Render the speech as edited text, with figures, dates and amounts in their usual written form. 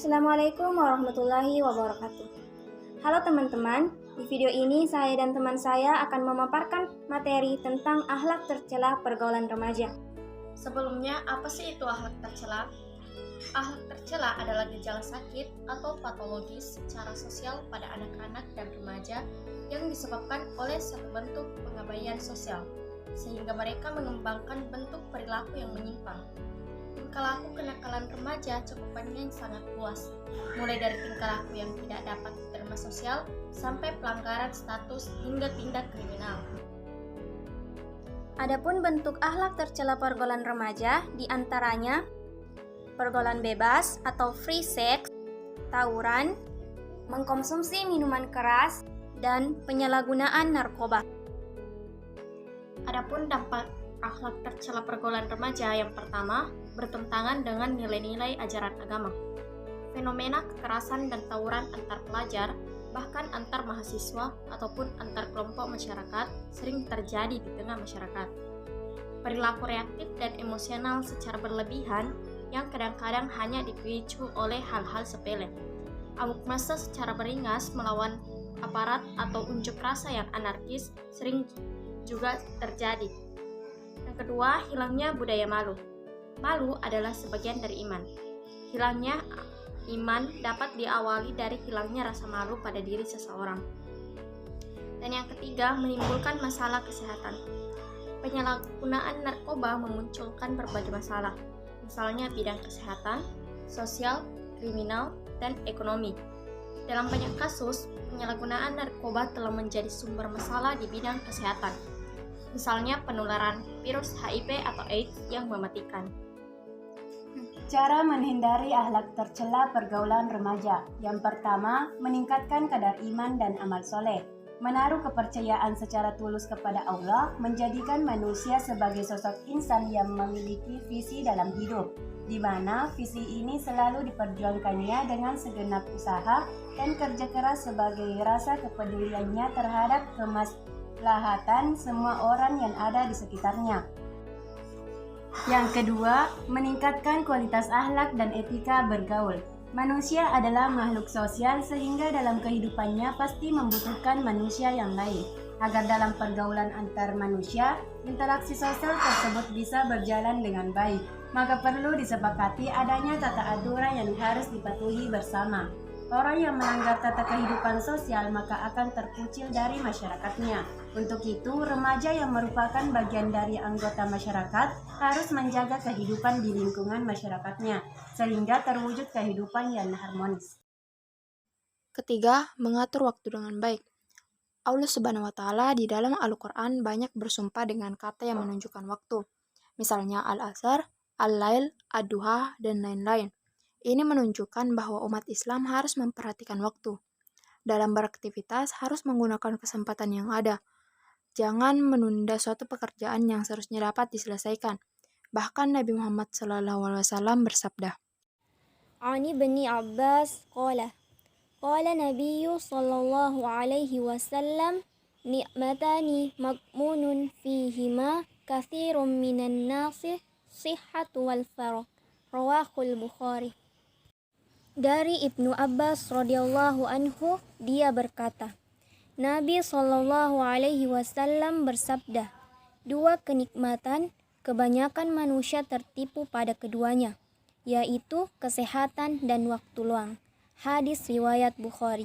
Assalamualaikum warahmatullahi wabarakatuh. Halo teman-teman, di video ini saya dan teman saya akan memaparkan materi tentang akhlak tercela pergaulan remaja. Sebelumnya, apa sih itu akhlak tercela? Akhlak tercela adalah gejala sakit atau patologis secara sosial pada anak-anak dan remaja yang disebabkan oleh satu bentuk pengabaian sosial, sehingga mereka mengembangkan bentuk perilaku yang menyimpang. Tingkah laku kenakalan remaja cakupannya sangat luas, mulai dari tingkah laku yang tidak dapat diterima sosial sampai pelanggaran status hingga tindak kriminal. Adapun bentuk akhlak tercela pergaulan remaja diantaranya pergaulan bebas atau free sex, tawuran, mengkonsumsi minuman keras, dan penyalahgunaan narkoba. Adapun dampak akhlak tercela pergaulan remaja yang pertama, bertentangan dengan nilai-nilai ajaran agama. Fenomena kekerasan dan tawuran antar pelajar, bahkan antar mahasiswa ataupun antar kelompok masyarakat sering terjadi di tengah masyarakat. Perilaku reaktif dan emosional secara berlebihan yang kadang-kadang hanya dipicu oleh hal-hal sepele. Amuk massa secara beringas melawan aparat atau unjuk rasa yang anarkis sering juga terjadi. Yang kedua, hilangnya budaya malu. Malu adalah sebagian dari iman. Hilangnya iman dapat diawali dari hilangnya rasa malu pada diri seseorang. Dan yang ketiga, menimbulkan masalah kesehatan. Penyalahgunaan narkoba memunculkan berbagai masalah, misalnya bidang kesehatan, sosial, kriminal, dan ekonomi. Dalam banyak kasus, penyalahgunaan narkoba telah menjadi sumber masalah di bidang kesehatan, misalnya penularan virus HIV atau AIDS yang mematikan. Cara menghindari akhlak tercela pergaulan remaja. Yang pertama, meningkatkan kadar iman dan amal soleh. Menaruh kepercayaan secara tulus kepada Allah, menjadikan manusia sebagai sosok insan yang memiliki visi dalam hidup, di mana visi ini selalu diperjuangkannya dengan segenap usaha dan kerja keras sebagai rasa kepeduliannya terhadap kemaslahatan semua orang yang ada di sekitarnya. Yang kedua, meningkatkan kualitas akhlak dan etika bergaul. Manusia adalah makhluk sosial sehingga dalam kehidupannya pasti membutuhkan manusia yang lain. Agar dalam pergaulan antar manusia, interaksi sosial tersebut bisa berjalan dengan baik, maka perlu disepakati adanya tata aturan yang harus dipatuhi bersama. Orang yang melanggar tata kehidupan sosial maka akan terkucil dari masyarakatnya. Untuk itu, remaja yang merupakan bagian dari anggota masyarakat harus menjaga kehidupan di lingkungan masyarakatnya, sehingga terwujud kehidupan yang harmonis. Ketiga, mengatur waktu dengan baik. Allah Subhanahu wa Ta'ala di dalam Al-Quran banyak bersumpah dengan kata yang menunjukkan waktu. Misalnya Al-Asr, Al-Lail, Ad-Duha, dan lain-lain. Ini menunjukkan bahwa umat Islam harus memperhatikan waktu. Dalam beraktivitas harus menggunakan kesempatan yang ada. Jangan menunda suatu pekerjaan yang seharusnya dapat diselesaikan. Bahkan Nabi Muhammad SAW bersabda, Ani bin Abbas qala Nabiyyu sallallahu alaihi wasallam ni'matani magmunun fihima kathirun minan nasi sihhatu wal farah. Rawahul Bukhari. Dari Ibnu Abbas radhiyallahu anhu, dia berkata, Nabi sallallahu alaihi wasallam bersabda, dua kenikmatan kebanyakan manusia tertipu pada keduanya, yaitu kesehatan dan waktu luang. Hadis riwayat Bukhari.